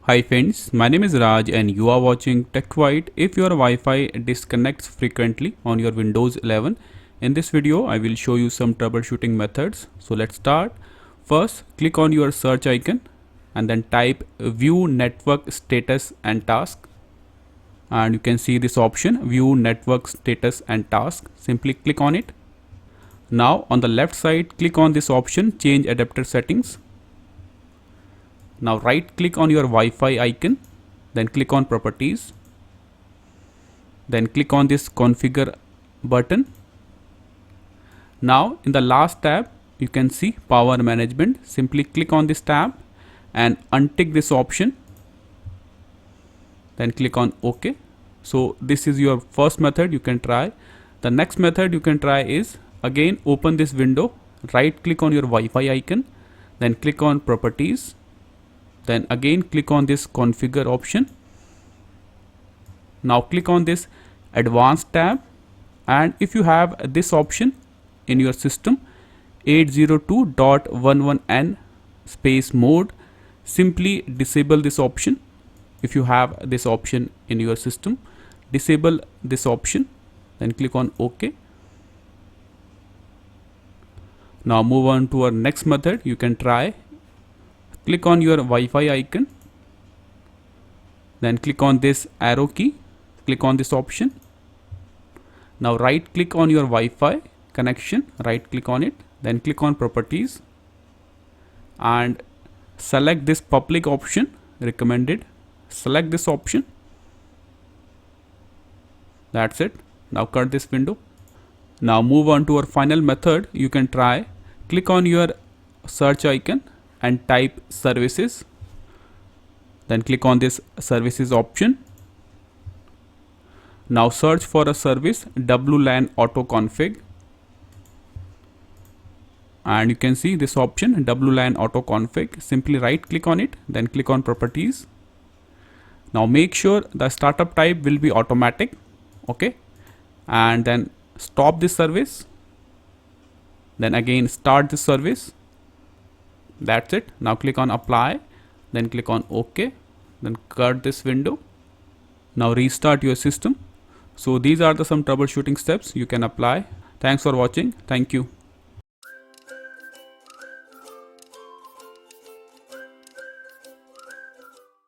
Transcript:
Hi friends, my name is Raj and you are watching TechWhite. If your Wi-Fi disconnects frequently on your Windows 11, in this video I will show you some troubleshooting methods. So let's start. First, click on your search icon and then type view network status and task. And you can see this option, view network status and task. Simply click on it. Now on the left side, click on this option, change adapter settings. Now right click on your Wi-Fi icon, then click on properties, then click on this configure button. Now in the last tab you can see power management. Simply click on this tab and untick this option, then click on OK. So this is your first method you can try. The next method you can try is, again open this window, right click on your Wi-Fi icon, then click on properties, then again click on this configure option. Now click on this advanced tab, and if you have this option in your system 802.11n space mode, simply disable this option. If you have this option in your system, disable this option, then click on OK. Now move on to our next method you can try. Click on your Wi-Fi icon, then click on this arrow key, click on this option. Now right click on your Wi-Fi connection, right click on it, then click on properties and select this public option, recommended. Select this option. That's it. Now cut this window. Now move on to our final method you can try. Click on your search icon and type services, then click on this services option. Now search for a service WLAN auto config, and you can see this option WLAN auto config. Simply right click on it, then click on properties. Now make sure the startup type will be automatic, okay, and then stop this service, then again start this service. That's it. Now click on apply, then click on OK, then cut this window. Now restart your system. So these are some troubleshooting steps you can apply. Thanks for watching. Thank you.